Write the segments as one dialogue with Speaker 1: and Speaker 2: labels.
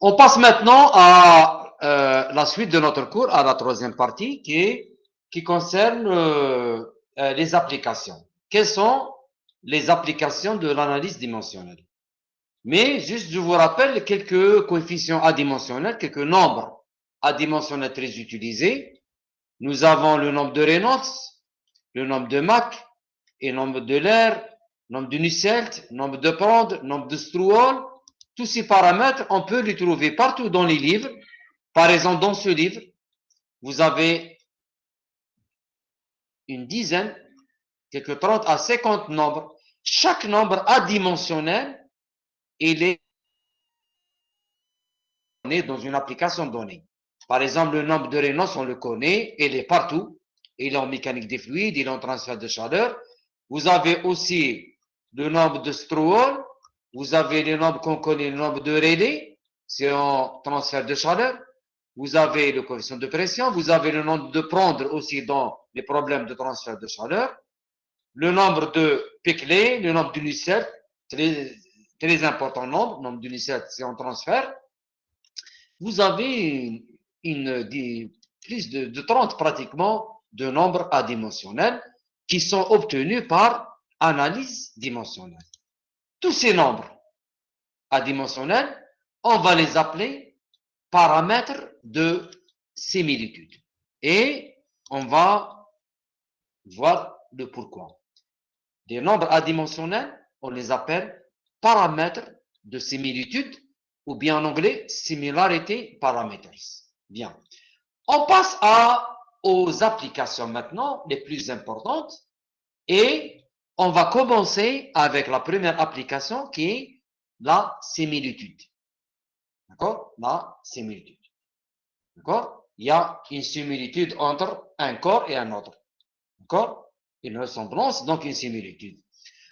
Speaker 1: On passe maintenant à la suite de notre cours, à la troisième partie qui concerne les applications. Quelles sont les applications de l'analyse dimensionnelle? Mais juste, je vous rappelle quelques coefficients adimensionnels, quelques nombres adimensionnels très utilisés. Nous avons le nombre de Reynolds, le nombre de Mach, et le nombre de Lair, nombre de Nusselt, nombre de Prandtl, nombre de Strouhal. Tous ces paramètres, on peut les trouver partout dans les livres. Par exemple, dans ce livre, vous avez une dizaine, quelques 30 à 50 nombres. Chaque nombre adimensionnel, il est dans une application donnée. Par exemple, le nombre de Reynolds, on le connaît, il est partout. Il est en mécanique des fluides, il est en transfert de chaleur. Vous avez aussi le nombre de Strouhal, vous avez le nombre qu'on connaît, le nombre de Rayleigh, c'est en transfert de chaleur. Vous avez le coefficient de pression, vous avez le nombre de Prandtl aussi dans les problèmes de transfert de chaleur. Le nombre de Peclet, le nombre de Nusselt, très important nombre de Nusselt, c'est en transfert. Vous avez plus de 30 pratiquement de nombres adimensionnels qui sont obtenus par analyse dimensionnelle. Tous ces nombres adimensionnels, on va les appeler paramètres de similitude. Et on va voir le pourquoi. Des nombres adimensionnels, on les appelle paramètres de similitude, ou bien en anglais, similarity parameters. Bien. On passe aux applications maintenant, les plus importantes, et on va commencer avec la première application qui est la similitude. D'accord? La similitude. D'accord? Il y a une similitude entre un corps et un autre. D'accord? Une ressemblance, donc une similitude.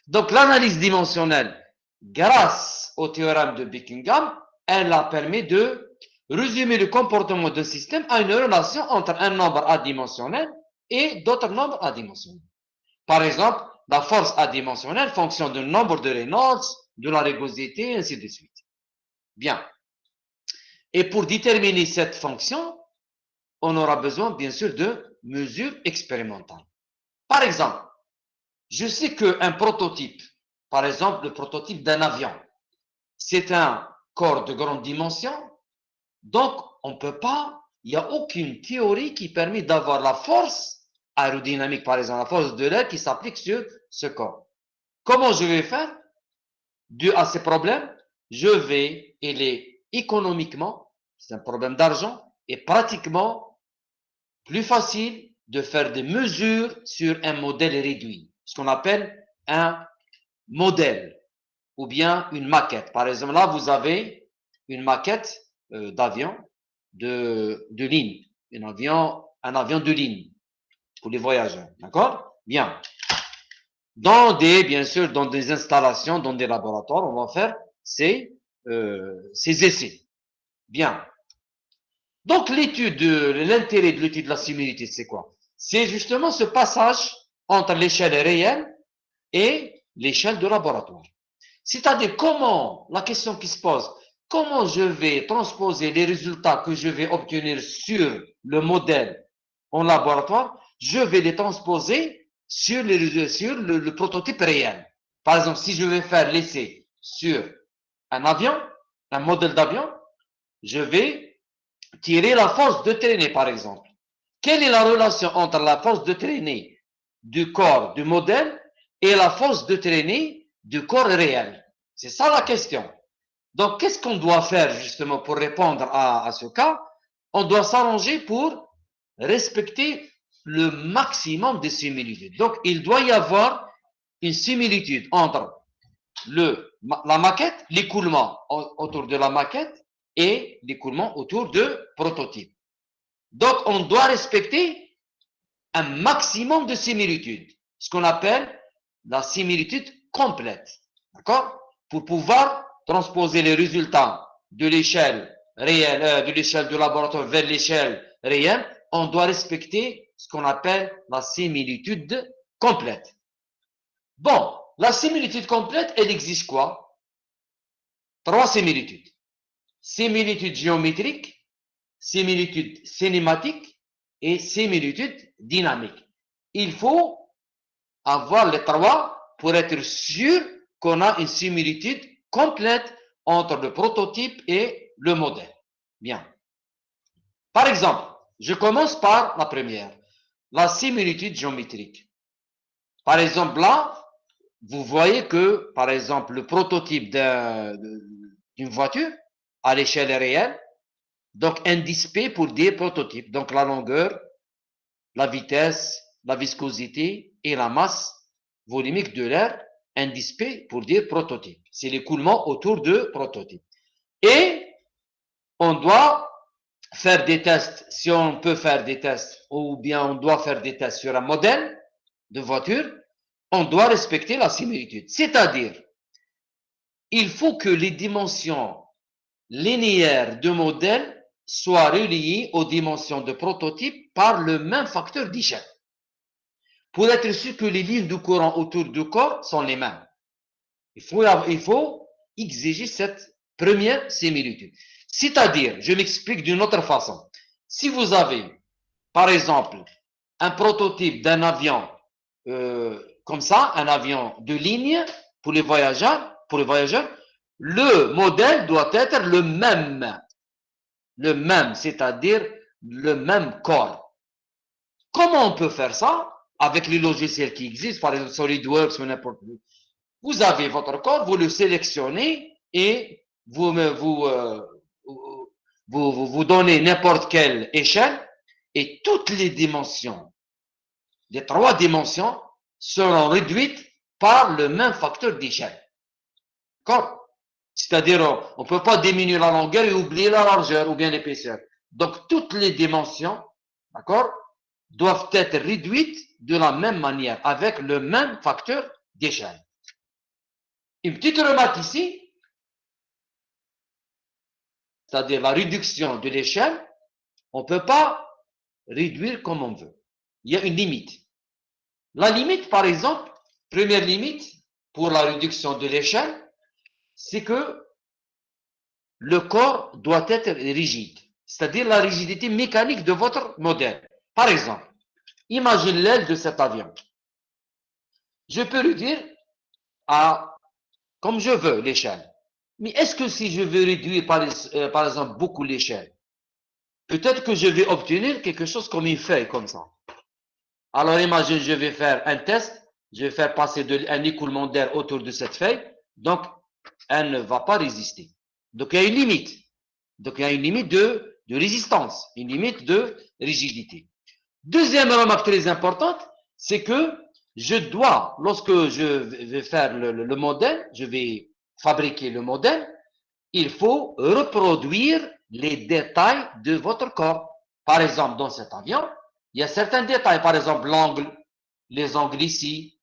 Speaker 1: Donc l'analyse dimensionnelle, grâce au théorème de Buckingham, elle a permis de résumer le comportement d'un système à une relation entre un nombre adimensionnel et d'autres nombres adimensionnels. Par exemple, la force adimensionnelle fonctionne du nombre de Reynolds, de la rugosité, ainsi de suite. Bien. Et pour déterminer cette fonction, on aura besoin, bien sûr, de mesures expérimentales. Par exemple, je sais qu'un prototype, par exemple, le prototype d'un avion, c'est un corps de grande dimension, donc on ne peut pas, il n'y a aucune théorie qui permet d'avoir la force aérodynamique, par exemple, la force de l'air qui s'applique sur ce corps. Comment je vais faire? Dû à ces problèmes, je vais, il est économiquement, c'est un problème d'argent, et pratiquement plus facile de faire des mesures sur un modèle réduit, ce qu'on appelle un modèle ou bien une maquette. Par exemple, là, vous avez une maquette d'avion de ligne, un avion de ligne pour les voyageurs. D'accord? Bien. Bien sûr, dans des installations, dans des laboratoires, on va faire ces essais. Bien. Donc, l'intérêt de l'étude de la similitude, c'est quoi? C'est justement ce passage entre l'échelle réelle et l'échelle de laboratoire. C'est-à-dire la question qui se pose, comment je vais transposer les résultats que je vais obtenir sur le modèle en laboratoire, je vais les transposer sur le prototype réel. Par exemple, si je vais faire l'essai sur un avion, un modèle d'avion, je vais tirer la force de traînée, par exemple. Quelle est la relation entre la force de traînée du corps du modèle et la force de traînée du corps réel? C'est ça la question. Donc, qu'est-ce qu'on doit faire justement pour répondre à ce cas? On doit s'arranger pour respecter le maximum de similitudes. Donc, il doit y avoir une similitude entre la maquette, l'écoulement autour de la maquette et l'écoulement autour de prototype. Donc, on doit respecter un maximum de similitudes, ce qu'on appelle la similitude complète. D'accord? Pour pouvoir transposer les résultats de l'échelle réelle, de l'échelle du laboratoire vers l'échelle réelle, on doit respecter ce qu'on appelle la similitude complète. Bon, la similitude complète, elle existe quoi? 3 similitudes. similitude géométrique, similitude cinématique et similitude dynamique. Il faut avoir les trois pour être sûr qu'on a une similitude complète entre le prototype et le modèle. Bien. Par exemple, je commence par la première, la similitude géométrique. Par exemple, là, vous voyez que, par exemple, le prototype d'une voiture à l'échelle réelle, donc indice P pour dire prototype, donc la longueur, la vitesse, la viscosité et la masse volumique de l'air, indice P pour dire prototype. C'est l'écoulement autour de prototype. Et on doit faire des tests, si on peut faire des tests, ou bien on doit faire des tests sur un modèle de voiture, on doit respecter la similitude. C'est-à-dire, il faut que les dimensions linéaires de modèle soient reliées aux dimensions de prototype par le même facteur d'échelle. Pour être sûr que les lignes de courant autour du corps sont les mêmes. Il faut exiger cette première similitude. C'est-à-dire, je m'explique d'une autre façon. Si vous avez, par exemple, un prototype d'un avion comme ça, un avion de ligne pour les voyageurs, le modèle doit être le même, c'est-à-dire le même corps. Comment on peut faire ça? Avec les logiciels qui existent, par exemple SolidWorks ou n'importe où. Vous avez votre corps, vous le sélectionnez et vous donnez n'importe quelle échelle et toutes les dimensions, les trois dimensions, seront réduites par le même facteur d'échelle. D'accord? C'est-à-dire, on ne peut pas diminuer la longueur et oublier la largeur ou bien l'épaisseur. Donc, toutes les dimensions, d'accord, doivent être réduites de la même manière, avec le même facteur d'échelle. Une petite remarque ici, c'est-à-dire la réduction de l'échelle, on ne peut pas réduire comme on veut. Il y a une limite. La limite, par exemple, première limite pour la réduction de l'échelle, c'est que le corps doit être rigide, c'est-à-dire la rigidité mécanique de votre modèle. Par exemple, imagine l'aile de cet avion. Je peux réduire à, comme je veux, l'échelle. Mais est-ce que si je veux réduire, par exemple, beaucoup l'échelle, peut-être que je vais obtenir quelque chose comme une feuille, comme ça. Alors, imagine, je vais faire un test, je vais faire passer un écoulement d'air autour de cette feuille, donc elle ne va pas résister. Donc, il y a une limite. Donc, il y a une limite de résistance, une limite de rigidité. Deuxième remarque très importante, c'est que je dois, lorsque je vais faire le modèle, je vais fabriquer le modèle, il faut reproduire les détails de votre corps. Par exemple, dans cet avion, il y a certains détails, par exemple l'angle, les angles ici,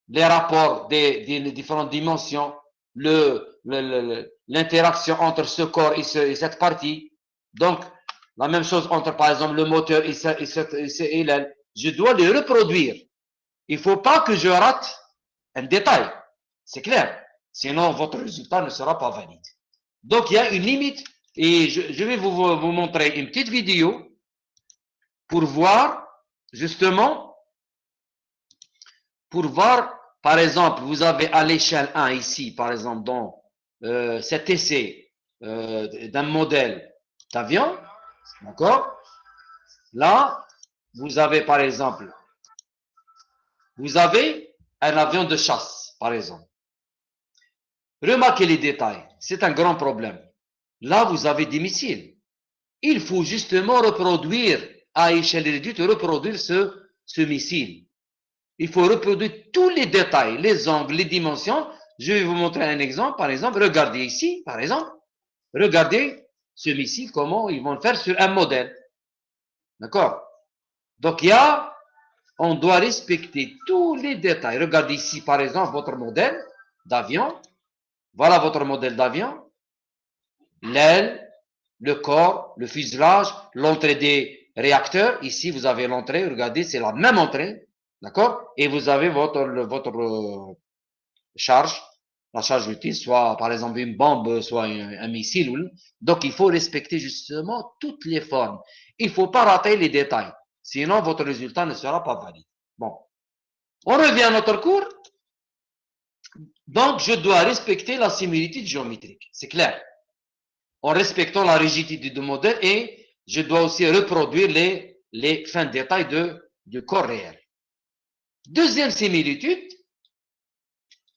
Speaker 1: les rapports des différentes dimensions, l'interaction entre ce corps et cette partie. Donc, la même chose entre, par exemple, le moteur et l'aile. Je dois les reproduire. Il ne faut pas que je rate un détail. C'est clair. Sinon, votre résultat ne sera pas valide. Donc, il y a une limite. Et je vais vous montrer une petite vidéo pour voir, justement, par exemple, vous avez à l'échelle 1 ici, par exemple, dans cet essai d'un modèle d'avion. D'accord? Là, vous avez, par exemple, vous avez un avion de chasse, par exemple. Remarquez les détails. C'est un grand problème. Là, vous avez des missiles. Il faut justement reproduire, à échelle réduite, reproduire ce missile. Il faut reproduire tous les détails, les angles, les dimensions. Je vais vous montrer un exemple. Par exemple, regardez ici, par exemple. Regardez ce missile, comment ils vont le faire sur un modèle. D'accord? Donc, on doit respecter tous les détails. Regardez ici, par exemple, votre modèle d'avion. Voilà votre modèle d'avion. L'aile, le corps, le fuselage, l'entrée des réacteurs. Ici, vous avez l'entrée. Regardez, c'est la même entrée. D'accord? Et vous avez votre charge. la charge utile, soit par exemple une bombe, soit un missile. Donc, il faut respecter justement toutes les formes. Il ne faut pas rater les détails. Sinon, votre résultat ne sera pas valide. Bon. On revient à notre cours. Donc, je dois respecter la similitude géométrique. C'est clair. En respectant la rigidité du modèle et je dois aussi reproduire les fins de détail du corps réel. Deuxième similitude,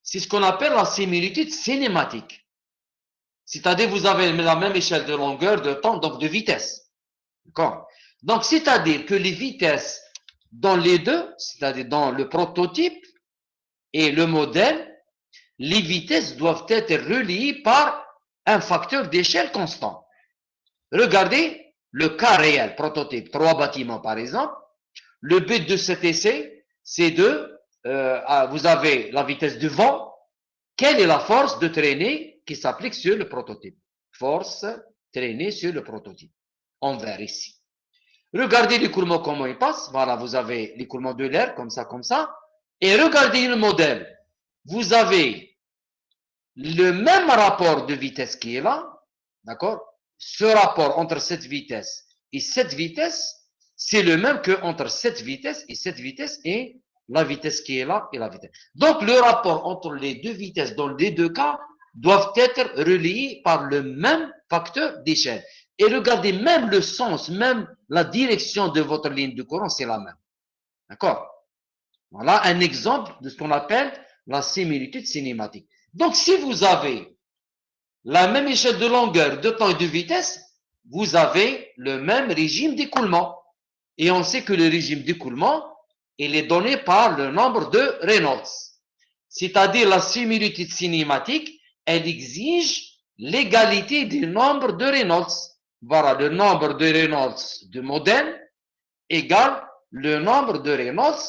Speaker 1: c'est ce qu'on appelle la similitude cinématique. C'est-à-dire, vous avez la même échelle de longueur, de temps, donc de vitesse. D'accord? Donc, c'est-à-dire que les vitesses dans les deux, c'est-à-dire dans le prototype et le modèle, les vitesses doivent être reliées par un facteur d'échelle constant. Regardez le cas réel, prototype, 3 bâtiments par exemple. Le but de cet essai, c'est vous avez la vitesse de vent. Quelle est la force de traînée qui s'applique sur le prototype? Force traînée sur le prototype. En vert ici. Regardez l'écoulement, comment il passe. Voilà, vous avez l'écoulement de l'air, comme ça, comme ça. Et regardez le modèle. Vous avez le même rapport de vitesse qui est là. D'accord? Ce rapport entre cette vitesse et cette vitesse, c'est le même que entre cette vitesse et cette vitesse et la vitesse qui est là et la vitesse. Donc, le rapport entre les deux vitesses dans les deux cas doivent être reliés par le même facteur d'échelle. Et regardez, même le sens, même la direction de votre ligne de courant, c'est la même. D'accord? Voilà un exemple de ce qu'on appelle la similitude cinématique. Donc, si vous avez la même échelle de longueur, de temps et de vitesse, vous avez le même régime d'écoulement. Et on sait que le régime d'écoulement, il est donné par le nombre de Reynolds. C'est-à-dire la similitude cinématique, elle exige l'égalité du nombre de Reynolds. Voilà, le nombre de Reynolds de modèle égale le nombre de Reynolds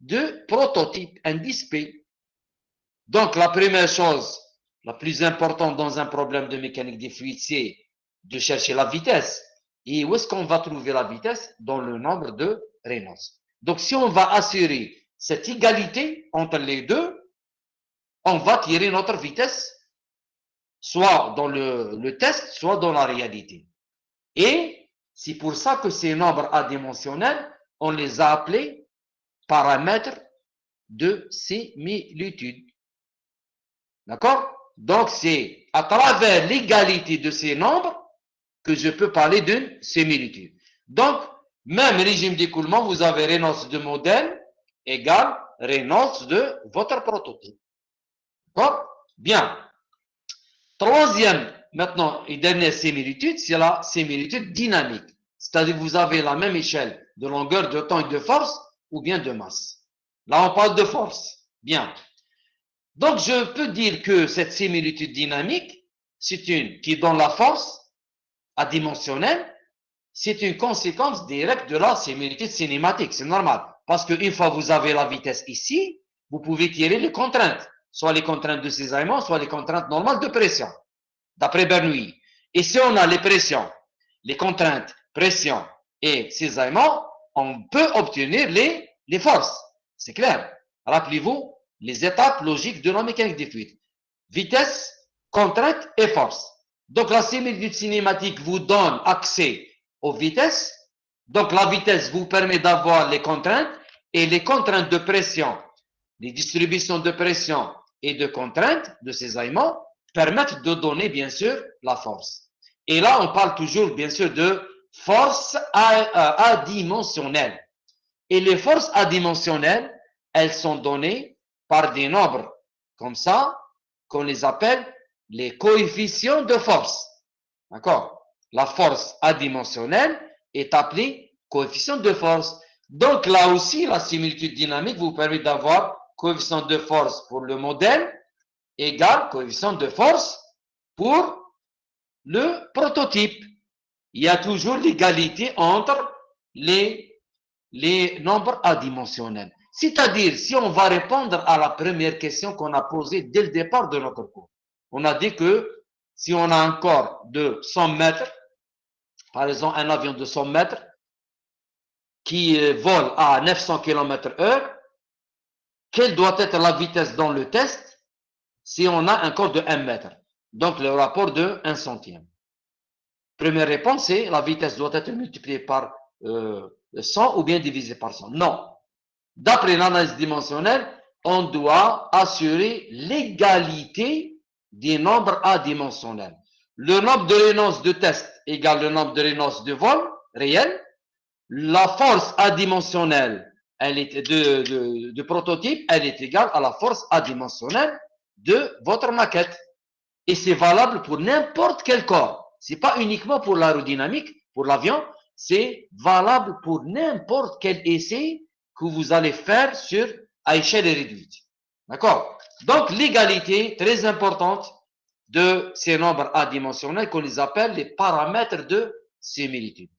Speaker 1: de prototype, indice P. Donc, la première chose, la plus importante dans un problème de mécanique des fluides, c'est de chercher la vitesse. Et où est-ce qu'on va trouver la vitesse? Dans le nombre de Reynolds. Donc, si on va assurer cette égalité entre les deux, on va tirer notre vitesse, soit dans le test, soit dans la réalité. Et c'est pour ça que ces nombres adimensionnels, on les a appelés paramètres de similitude. D'accord? Donc, c'est à travers l'égalité de ces nombres que je peux parler d'une similitude. Donc, même régime d'écoulement, vous avez Reynolds de modèle égale Reynolds de votre prototype. D'accord? Bien. Troisième, maintenant, et dernière similitude, c'est la similitude dynamique. C'est-à-dire que vous avez la même échelle de longueur, de temps et de force, ou bien de masse. Là, on parle de force. Bien. Donc, je peux dire que cette similitude dynamique, c'est une qui donne la force adimensionnelle, c'est une conséquence directe de la similitude cinématique. C'est normal. Parce qu'une fois que vous avez la vitesse ici, vous pouvez tirer les contraintes. Soit les contraintes de cisaillement, soit les contraintes normales de pression. D'après Bernoulli. Et si on a les pressions, les contraintes, pression et cisaillement, on peut obtenir les forces. C'est clair. Rappelez-vous les étapes logiques de la mécanique des fluides. Vitesse, contrainte et force. Donc la similitude cinématique vous donne accès aux vitesses. Donc la vitesse vous permet d'avoir les contraintes et les contraintes de pression, les distributions de pression et de contraintes de cisaillement permettent de donner bien sûr la force. Et là on parle toujours bien sûr de force adimensionnelle. Et les forces adimensionnelles, elles sont données par des nombres comme ça, qu'on les appelle les coefficients de force. D'accord? La force adimensionnelle est appelée coefficient de force. Donc là aussi, la similitude dynamique vous permet d'avoir coefficient de force pour le modèle égale coefficient de force pour le prototype. Il y a toujours l'égalité entre les nombres adimensionnels. C'est-à-dire, si on va répondre à la première question qu'on a posée dès le départ de notre cours, on a dit que si on a un corps de 100 mètres, par exemple un avion de 100 mètres, qui vole à 900 km/h, quelle doit être la vitesse dans le test? si on a un corps de 1 mètre. Donc, le rapport de 1 centième. Première réponse, c'est la vitesse doit être multipliée par 100 ou bien divisée par 100. Non. D'après l'analyse dimensionnelle, on doit assurer l'égalité des nombres adimensionnels. Le nombre de Reynolds de test égale le nombre de Reynolds de vol réel. La force adimensionnelle elle est de prototype, elle est égale à la force adimensionnelle de votre maquette. Et c'est valable pour n'importe quel corps. C'est pas uniquement pour l'aérodynamique, pour l'avion, c'est valable pour n'importe quel essai que vous allez faire à échelle réduite. D'accord? Donc, l'égalité, très importante, de ces nombres adimensionnels qu'on les appelle les paramètres de similitude.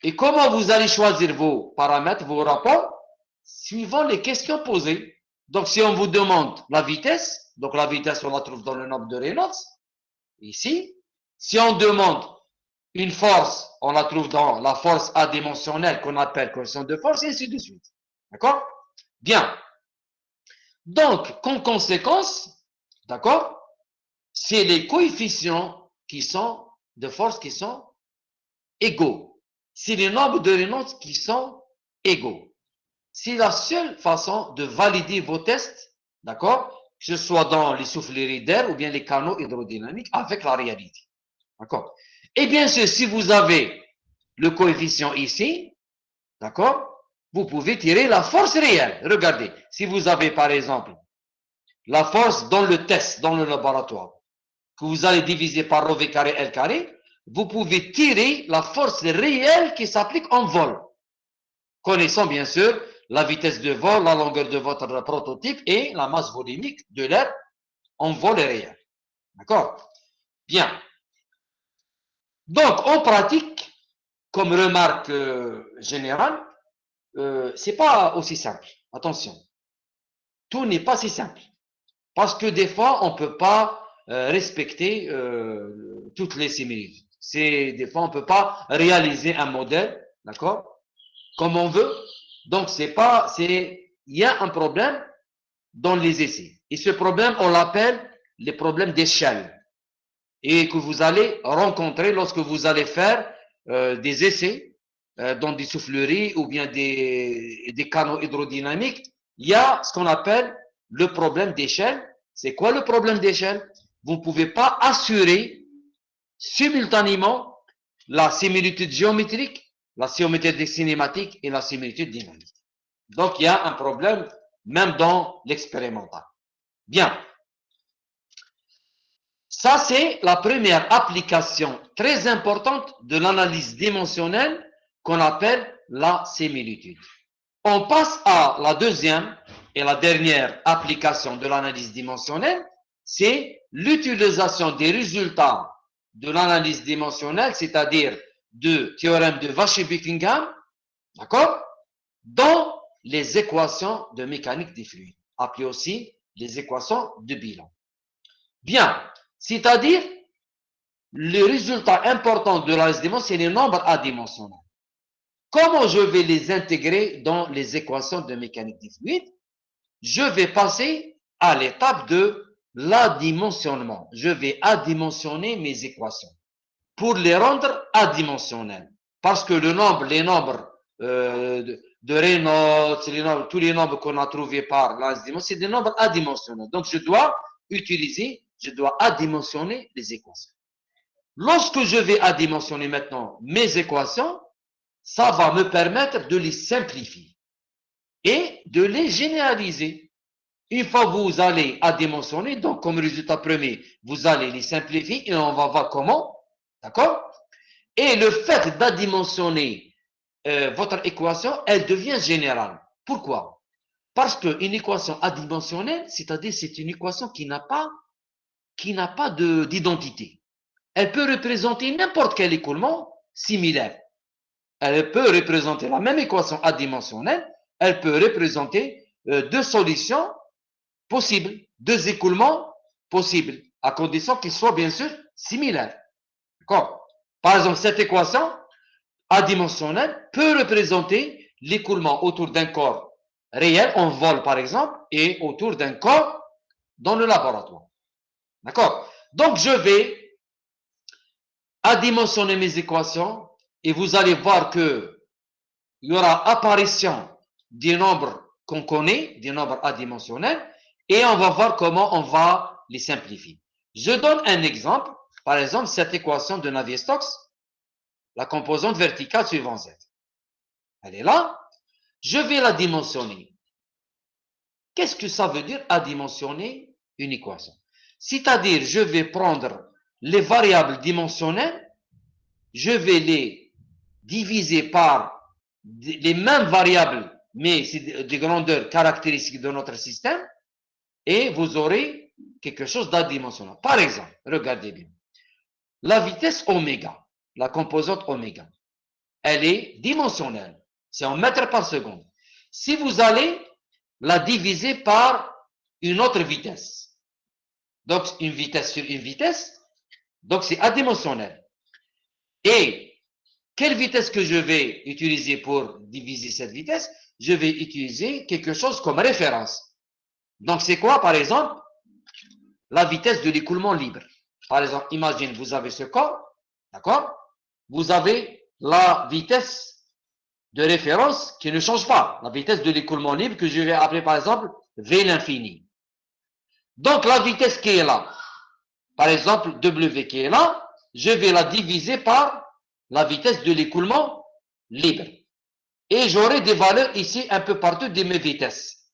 Speaker 1: Et comment vous allez choisir vos paramètres, vos rapports? Suivant les questions posées. Donc, si on vous demande la vitesse, donc la vitesse, on la trouve dans le nombre de Reynolds, ici. Si on demande une force, on la trouve dans la force adimensionnelle qu'on appelle coefficient de force, et ainsi de suite. D'accord? Bien. Donc, comme conséquence, d'accord, c'est les coefficients qui sont de force qui sont égaux. C'est les nombres de Reynolds qui sont égaux. C'est la seule façon de valider vos tests, d'accord, que ce soit dans les souffleries d'air ou bien les canaux hydrodynamiques avec la réalité. D'accord? Et bien sûr, si vous avez le coefficient ici, d'accord, vous pouvez tirer la force réelle. Regardez, si vous avez par exemple la force dans le test, dans le laboratoire, que vous allez diviser par ρv carré L carré, vous pouvez tirer la force réelle qui s'applique en vol. Connaissant bien sûr la vitesse de vol, la longueur de votre prototype et la masse volumique de l'air en vol réel. D'accord? Bien. Donc, en pratique, comme remarque générale, c'est pas aussi simple. Attention. Tout n'est pas si simple. Parce que des fois, on peut pas respecter toutes les similitudes. Des fois, on peut pas réaliser un modèle, d'accord, comme on veut. Donc, il y a un problème dans les essais. Et ce problème, on l'appelle les problèmes d'échelle. Et que vous allez rencontrer lorsque vous allez faire des essais dans des souffleries ou bien des canaux hydrodynamiques. Il y a ce qu'on appelle le problème d'échelle. C'est quoi le problème d'échelle? Vous ne pouvez pas assurer simultanément la similitude géométrique, la symétrie cinématique et la similitude dynamique. Donc, il y a un problème même dans l'expérimental. Bien. Ça, c'est la première application très importante de l'analyse dimensionnelle qu'on appelle la similitude. On passe à la deuxième et la dernière application de l'analyse dimensionnelle, c'est l'utilisation des résultats de l'analyse dimensionnelle, c'est-à-dire du théorème de Vacher-Buckingham, d'accord, dans les équations de mécanique des fluides, appelées aussi les équations de bilan. Bien, c'est-à-dire, le résultat important de l'analyse dimensionnelle, c'est les nombres adimensionnels. Comment je vais les intégrer dans les équations de mécanique des fluides? Je vais passer à l'étape de l'adimensionnement. Je vais adimensionner mes équations pour les rendre adimensionnelles. Parce que les nombres de Reynolds, tous les nombres qu'on a trouvés par l'analyse dimensionnelle, c'est des nombres adimensionnels. Donc, je dois adimensionner les équations. Lorsque je vais adimensionner maintenant mes équations, ça va me permettre de les simplifier et de les généraliser. Une fois que vous allez adimensionner, donc comme résultat premier, vous allez les simplifier et on va voir comment. D'accord? Et le fait d'adimensionner votre équation, elle devient générale. Pourquoi? Parce qu'une équation adimensionnelle, c'est-à-dire c'est une équation qui n'a pas d'identité. Elle peut représenter n'importe quel écoulement similaire. Elle peut représenter la même équation adimensionnelle, elle peut représenter deux solutions possibles, deux écoulements possibles, à condition qu'ils soient bien sûr similaires. D'accord? Par exemple, cette équation adimensionnelle peut représenter l'écoulement autour d'un corps réel, en vol par exemple, et autour d'un corps dans le laboratoire. D'accord? Donc, je vais adimensionner mes équations et vous allez voir que il y aura apparition des nombres qu'on connaît, des nombres adimensionnels, et on va voir comment on va les simplifier. Je donne un exemple. Par exemple, cette équation de Navier-Stokes, la composante verticale suivant Z. Elle est là. Je vais la dimensionner. Qu'est-ce que ça veut dire adimensionner une équation? C'est-à-dire, je vais prendre les variables dimensionnelles, je vais les diviser par les mêmes variables, mais c'est des grandeurs caractéristiques de notre système, et vous aurez quelque chose d'adimensionnel. Par exemple, regardez bien. La vitesse oméga, la composante oméga, elle est dimensionnelle. C'est en mètres par seconde. Si vous allez la diviser par une autre vitesse, donc une vitesse sur une vitesse, donc c'est adimensionnel. Et quelle vitesse que je vais utiliser pour diviser cette vitesse? Je vais utiliser quelque chose comme référence. Donc c'est quoi, par exemple, la vitesse de l'écoulement libre? Par exemple, imagine, vous avez ce corps, d'accord? Vous avez la vitesse de référence qui ne change pas, la vitesse de l'écoulement libre que je vais appeler par exemple V l'infini. Donc la vitesse qui est là, par exemple W qui est là, je vais la diviser par la vitesse de l'écoulement libre. Et j'aurai des valeurs ici un peu partout de mes vitesses.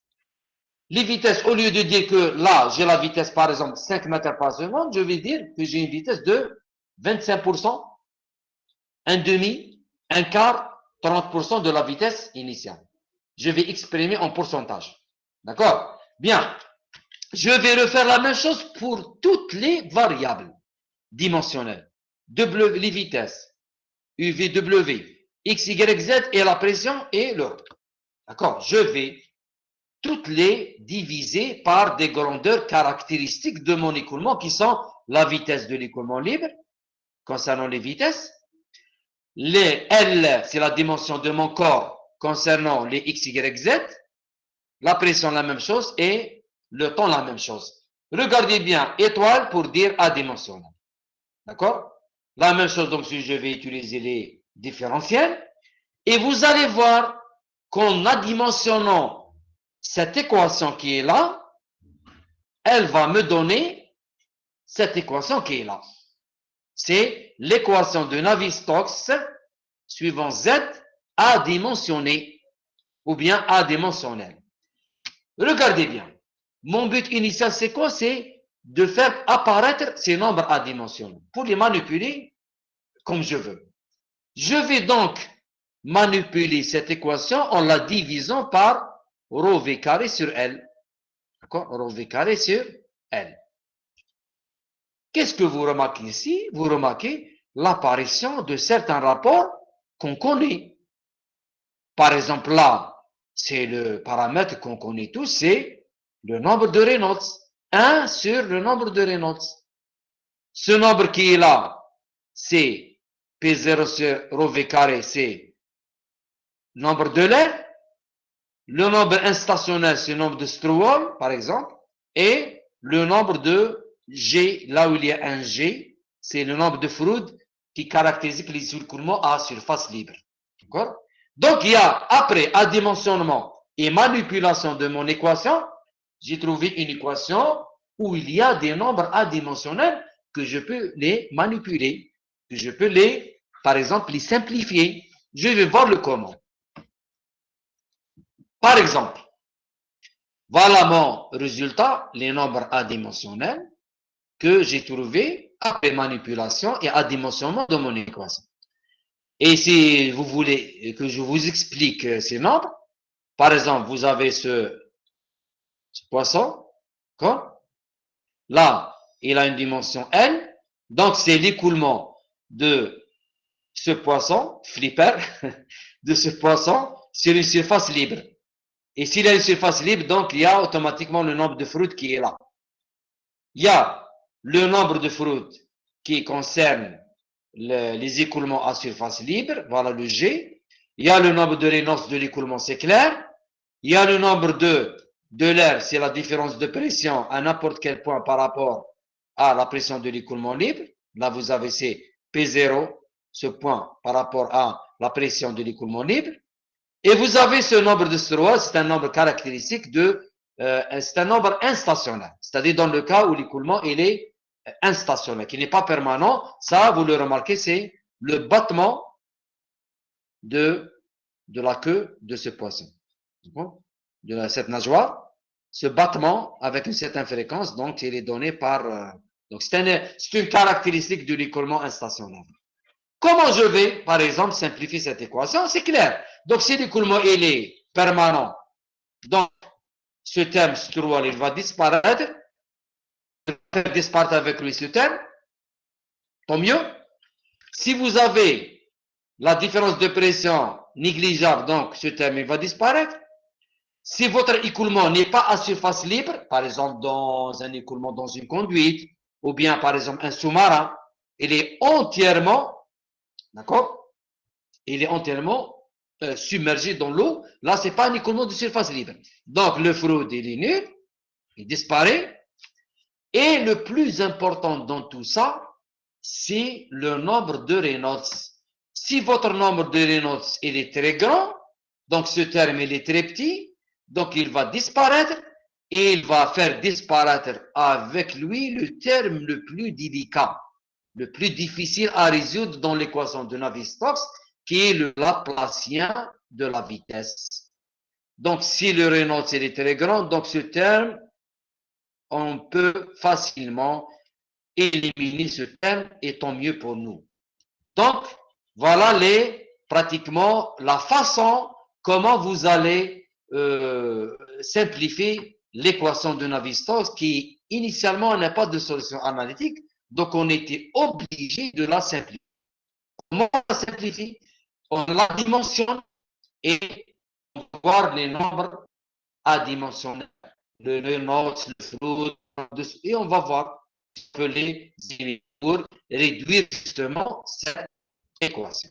Speaker 1: Les vitesses, au lieu de dire que là, j'ai la vitesse par exemple 5 mètres par seconde, je vais dire que j'ai une vitesse de 25%, un demi, un quart, 30% de la vitesse initiale. Je vais exprimer en pourcentage. D'accord? Bien. Je vais refaire la même chose pour toutes les variables dimensionnelles. Les vitesses, UVW, X, Y, Z et la pression et l'ordre. D'accord? Je vais toutes les diviser par des grandeurs caractéristiques de mon écoulement qui sont la vitesse de l'écoulement libre concernant les vitesses. Les L, c'est la dimension de mon corps concernant les X, Y, Z. La pression, la même chose. Et le temps, la même chose. Regardez bien, étoile pour dire adimensionnel. D'accord? La même chose, donc, si je vais utiliser les différentiels. Et vous allez voir qu'en adimensionnant cette équation qui est là, elle va me donner cette équation qui est là. C'est l'équation de Navier-Stokes suivant Z adimensionné ou bien adimensionnel. Regardez bien. Mon but initial, c'est quoi? C'est de faire apparaître ces nombres adimensionnels pour les manipuler comme je veux. Je vais donc manipuler cette équation en la divisant par ρ v carré sur L. D'accord? Ρ v carré sur L. Qu'est-ce que vous remarquez ici? Vous remarquez l'apparition de certains rapports qu'on connaît. Par exemple, là, c'est le paramètre qu'on connaît tous, c'est le nombre de Reynolds. 1 sur le nombre de Reynolds. Ce nombre qui est là, c'est P0 sur ρ v carré, c'est le nombre de l'air. Le nombre instationnel, c'est le nombre de Strouhal, par exemple. Et le nombre de G, là où il y a un G, c'est le nombre de Froude qui caractérise les écoulements à surface libre. D'accord? Donc, il y a, après adimensionnement et manipulation de mon équation, j'ai trouvé une équation où il y a des nombres adimensionnels que je peux les manipuler, que je peux les, par exemple, les simplifier. Je vais voir le comment. Par exemple, voilà mon résultat, les nombres adimensionnels que j'ai trouvés après manipulation et adimensionnement de mon équation. Et si vous voulez que je vous explique ces nombres, par exemple, vous avez ce poisson, d'accord? Là, il a une dimension L, donc c'est l'écoulement de ce poisson, flipper, de ce poisson sur une surface libre. Et s'il y a une surface libre, donc il y a automatiquement le nombre de fruits qui est là. Il y a le nombre de fruits qui concerne les écoulements à surface libre, voilà le G. Il y a le nombre de Reynolds de l'écoulement, c'est clair. Il y a le nombre de l'air, c'est la différence de pression à n'importe quel point par rapport à la pression de l'écoulement libre. Là, vous avez c'est P0, ce point par rapport à la pression de l'écoulement libre. Et vous avez ce nombre de Stroll, c'est un nombre caractéristique c'est un nombre instationnaire. C'est-à-dire dans le cas où l'écoulement, il est instationnaire, qui n'est pas permanent. Ça, vous le remarquez, c'est le battement de la queue de ce poisson. De cette nageoire, ce battement avec une certaine fréquence, donc il est donné par... donc c'est une caractéristique de l'écoulement instationnaire. Comment je vais, par exemple, simplifier cette équation? C'est clair. Donc si l'écoulement il est permanent, donc ce terme Stroll, il va disparaître. Disparaître avec lui ce terme, tant mieux. Si vous avez la différence de pression négligeable, donc ce terme il va disparaître. Si votre écoulement n'est pas à surface libre, par exemple dans un écoulement dans une conduite, ou bien par exemple un sous-marin, il est entièrement, d'accord, il est entièrement submergé dans l'eau. Là, c'est pas un écoulement de surface libre. Donc le fluide il est nul, il disparaît. Et le plus important dans tout ça, c'est le nombre de Reynolds. Si votre nombre de Reynolds il est très grand, donc ce terme il est très petit, donc il va disparaître et il va faire disparaître avec lui le terme le plus délicat, le plus difficile à résoudre dans l'équation de Navier-Stokes, qui est le Laplacien de la vitesse. Donc si le Reynolds il est très grand, donc ce terme, on peut facilement éliminer ce terme et tant mieux pour nous. Donc, voilà pratiquement la façon comment vous allez simplifier l'équation de Navier-Stokes qui initialement n'a pas de solution analytique, donc on était obligé de la simplifier. Comment on la simplifie? On la dimensionne et on va voir les nombres adimensionnels, le Reynolds, le Froude, et on va voir les éliminer pour réduire justement cette équation.